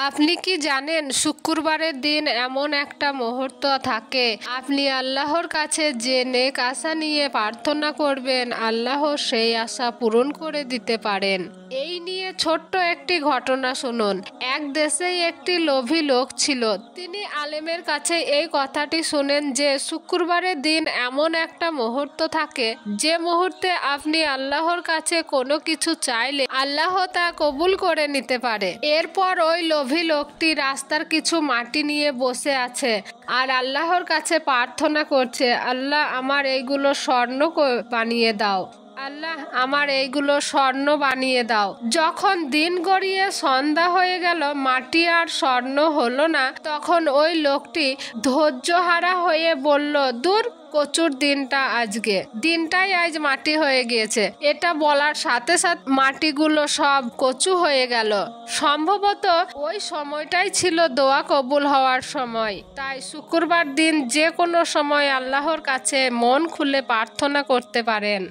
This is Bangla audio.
আপনি কি জানেন শুক্রবারের দিন এমন একটা মুহূর্ত থাকে আপনি আল্লাহর কাছে যে নেক আশা নিয়ে প্রার্থনা করবেন আল্লাহ সেই আশা পূরণ করে দিতে পারেন। এই নিয়ে ছোট্ট একটি ঘটনা শুনুন। এক দেশেই একটি লোভী লোক ছিল। তিনি আলেমের কাছে এই কথাটি শুনেন যে শুক্রবারের দিন এমন একটা মুহূর্ত থাকে যে মুহূর্তে আপনি আল্লাহর কাছে কোনো কিছু চাইলে আল্লাহ তা কবুল করে নিতে পারে। এরপর ওই লোভী লোকটি রাস্তার কিছু মাটি নিয়ে বসে আছে আর আল্লাহর কাছে প্রার্থনা করছে, আল্লাহ আমার এইগুলো স্বর্ণ বানিয়ে দাও, আল্লাহ আমার এইগুলো স্বর্ণ বানিয়ে দাও। যখন দিন গড়িয়ে সন্ধ্যা হয়ে গেল, মাটি আর স্বর্ণ হলো না, তখন ওই লোকটি ধৈর্যহারা হয়ে বলল, দূর কচুর দিনটাই আজ মাটি হয়ে গিয়েছে। এটা বলার সাথে সাথে মাটিগুলো সব কচু হয়ে গেল। সম্ভবত ওই সময়টাই ছিল দোয়া কবুল হওয়ার সময়। তাই শুক্রবার দিন যে কোনো সময় আল্লাহর কাছে মন খুলে প্রার্থনা করতে পারেন।